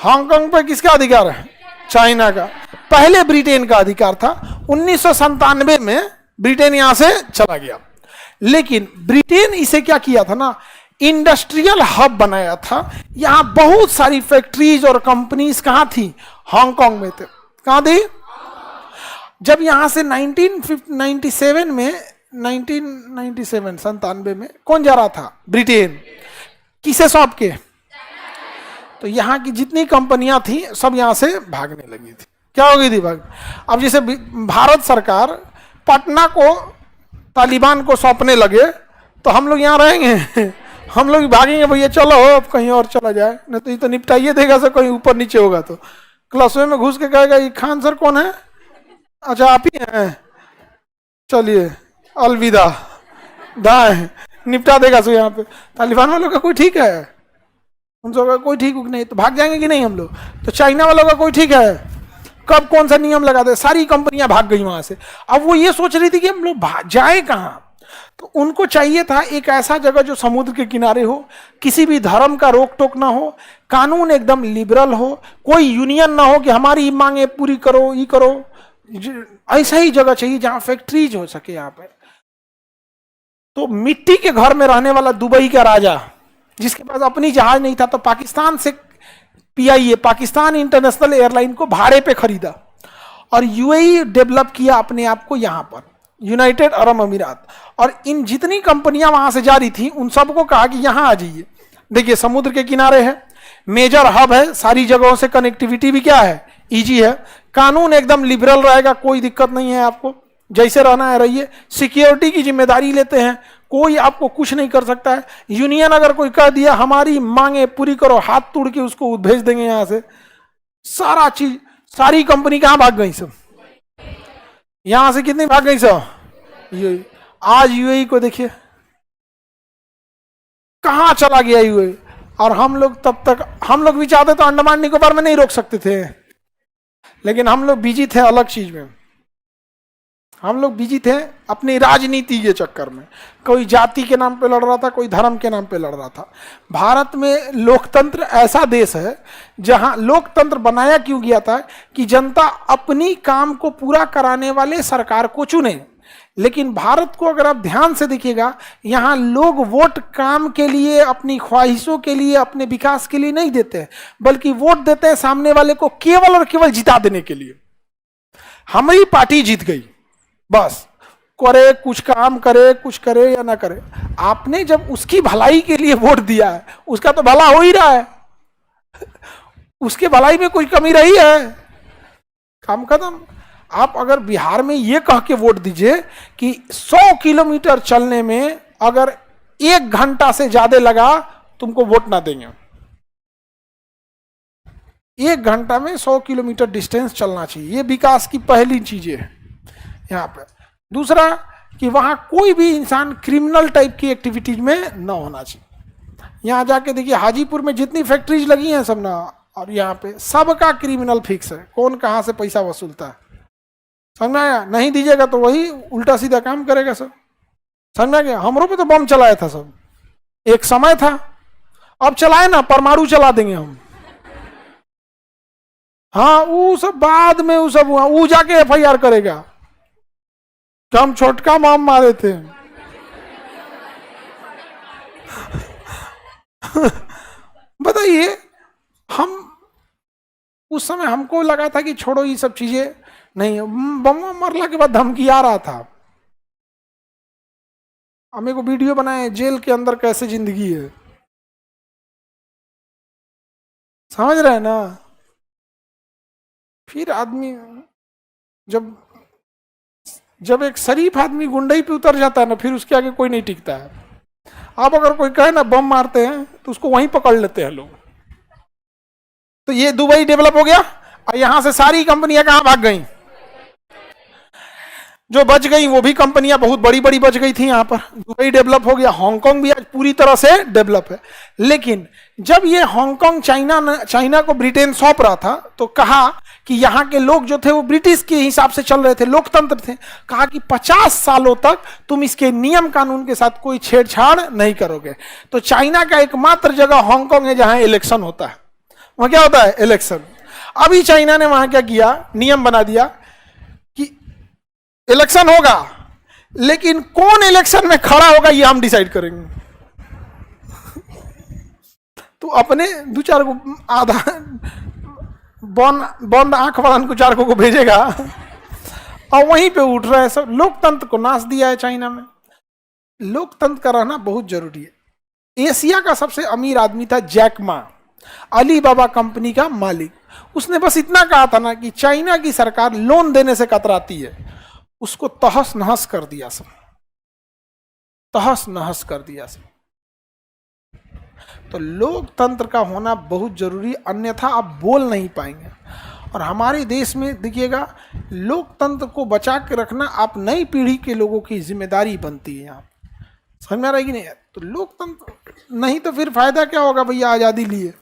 Hong Kong पे किसका अधिकार है? चाइना का। पहले ब्रिटेन का अधिकार था। 1997 में ब्रिटेन यहां से चला गया, लेकिन ब्रिटेन इसे क्या किया था ना, इंडस्ट्रियल हब बनाया था। यहां बहुत सारी फैक्ट्रीज और कंपनीज कहां थी? हांगकांग में थे। कहां थी? जब यहां से 1997 में 97 में कौन जा रहा था? ब्रिटेन। किसे सौंप के? तो यहां की जितनी कंपनियां थी सब यहां से भागने लगी थी। क्या हो गई थी? भाग। अब जैसे भारत सरकार पटना को तालिबान को सौंपने लगे तो हम लोग यहां रहेंगे? हम लोग भागेंगे, भैया चलो अब कहीं और चला जाए, नहीं तो ये तो निपटाइए देगा सर, कहीं ऊपर नीचे होगा तो क्लासरूम में घुस के कहेगा ये खान सर कौन है? अच्छा आप ही हैं, चलिए अलविदा, दाएं, निपटा देगा सो। यहाँ पे तालिबान वालों का कोई ठीक है? उन सब का कोई ठीक नहीं, तो भाग जाएंगे कि नहीं हम लोग? तो चाइना वालों का कोई ठीक है? कब कौन सा नियम लगा दे, सारी कंपनियां भाग गई वहां से। अब वो ये सोच रही थी कि हम लोग जाए कहाँ, तो उनको चाहिए था एक ऐसा जगह जो समुद्र के किनारे हो, किसी भी धर्म का रोक टोक ना हो, कानून एकदम लिबरल हो, कोई यूनियन ना हो कि हमारी मांगे पूरी करो, ये करो। ऐसा ही जगह चाहिए जहां फैक्ट्रीज हो सके। यहाँ पे तो मिट्टी के घर में रहने वाला दुबई का राजा, जिसके पास अपनी जहाज नहीं था, तो पाकिस्तान से पीआईए, पाकिस्तान इंटरनेशनल एयरलाइन को भाड़े पे खरीदा और यूएई डेवलप किया अपने आप को यहां पर, यूनाइटेड अरब अमीरात। और इन जितनी कंपनियां वहां से जा रही थी उन सबको कहा कि यहां आ जाइए। देखिए समुद्र के किनारे है, मेजर हब है, सारी जगहों से कनेक्टिविटी भी क्या है? इजी है। कानून एकदम लिबरल रहेगा, कोई दिक्कत नहीं है, आपको जैसे रहना है रहिए। सिक्योरिटी की जिम्मेदारी लेते हैं, कोई आपको कुछ नहीं कर सकता है। यूनियन अगर कोई कह दिया हमारी मांगे पूरी करो, हाथ तोड़ के उसको भेज देंगे यहां से। सारा चीज, सारी कंपनी कहां भाग गई सब? यहां से कितनी भाग गई सब? ये आज यूएई को देखिए कहां चला गया यूएई। और हम लोग तब तक, हम लोग भी चाहते तो अंडमान निकोबार में नहीं रोक सकते थे, लेकिन हम लोग बिजी थे अलग चीज में। हम लोग बिजी थे अपनी राजनीति के चक्कर में, कोई जाति के नाम पे लड़ रहा था, कोई धर्म के नाम पे लड़ रहा था। भारत में लोकतंत्र ऐसा देश है जहां लोकतंत्र बनाया क्यों गया था कि जनता अपनी काम को पूरा कराने वाले सरकार को चुने। लेकिन भारत को अगर आप ध्यान से देखिएगा, यहाँ लोग वोट काम के लिए, अपनी ख्वाहिशों के लिए, अपने विकास के लिए नहीं देते, बल्कि वोट देते हैं सामने वाले को केवल और केवल जिता देने के लिए। हमारी पार्टी जीत गई, बस करे कुछ काम करे, कुछ करे या ना करे। आपने जब उसकी भलाई के लिए वोट दिया है, उसका तो भला हो ही रहा है, उसके भलाई में कोई कमी रही है? काम खत्म। आप अगर बिहार में ये कह के वोट दीजिए कि 100 किलोमीटर चलने में अगर 1 घंटा से ज्यादा लगा तुमको वोट ना देंगे। 1 घंटा में 100 किलोमीटर डिस्टेंस चलना चाहिए, ये विकास की पहली चीजें है यहाँ पे। दूसरा कि वहां कोई भी इंसान क्रिमिनल टाइप की एक्टिविटीज में न होना चाहिए। यहाँ जाके देखिए हाजीपुर में जितनी फैक्ट्रीज लगी हैं सब ना, और यहाँ पे सबका क्रिमिनल फिक्स है, कौन कहां से पैसा वसूलता है। समझ में आया? नहीं दीजिएगा तो वही उल्टा सीधा काम करेगा सब। समझ में आ गया? हमरों पे तो बम चलाया था सब, एक समय था। अब चलाए ना, परमाणु चला देंगे हम। हाँ वो सब बाद में, वो सब वो जाके एफआईआर करेगा कि हम छोटका माम मारे थे। बताइए, हम उस समय हमको लगा था कि छोड़ो ये सब चीजें नहीं। बम मरला के बाद धमकी आ रहा था, हमें को वीडियो बनाए जेल के अंदर कैसे जिंदगी है। समझ रहे हैं ना? फिर आदमी जब एक शरीफ आदमी गुंडई पे उतर जाता है ना, फिर उसके आगे कोई नहीं टिकता है। आप अगर कोई कहे ना बम मारते हैं तो उसको वहीं पकड़ लेते हैं लोग। तो ये दुबई डेवलप हो गया और यहां से सारी कंपनियां कहां भाग गई? जो बच गई वो भी कंपनियां बहुत बड़ी बड़ी बच गई थी। यहां पर दुबई डेवलप हो गया, हांगकांग भी आज पूरी तरह से डेवलप है। लेकिन जब ये हांगकांग चाइना को ब्रिटेन सौंप रहा था तो कहा कि यहाँ के लोग जो थे वो ब्रिटिश के हिसाब से चल रहे थे, लोकतंत्र थे। कहा कि 50 सालों तक तुम इसके नियम कानून के साथ कोई छेड़छाड़ नहीं करोगे। तो चाइना का एकमात्र जगह हांगकांग है जहां इलेक्शन होता है। वहां क्या होता है? इलेक्शन। अभी चाइना ने वहां क्या किया, नियम बना दिया कि इलेक्शन होगा, लेकिन कौन इलेक्शन में खड़ा होगा ये हम डिसाइड करेंगे। तो अपने दो चार को आधा बंद आंख वाला को चार को भेजेगा और वहीं पे उठ रहा है सब। लोकतंत्र को नाश दिया है चाइना में। लोकतंत्र का रहना बहुत जरूरी है। एशिया का सबसे अमीर आदमी था जैक मा, अलीबाबा कंपनी का मालिक। उसने बस इतना कहा था ना कि चाइना की सरकार लोन देने से कतराती है, उसको तहस नहस कर दिया सब, तहस नहस कर दिया सब। तो लोकतंत्र का होना बहुत जरूरी, अन्यथा आप बोल नहीं पाएंगे। और हमारे देश में देखिएगा, लोकतंत्र को बचा के रखना आप नई पीढ़ी के लोगों की जिम्मेदारी बनती है। यहाँ समझ में आ रहा है कि नहीं? तो लोकतंत्र नहीं तो फिर फायदा क्या होगा भैया, आज़ादी लिए।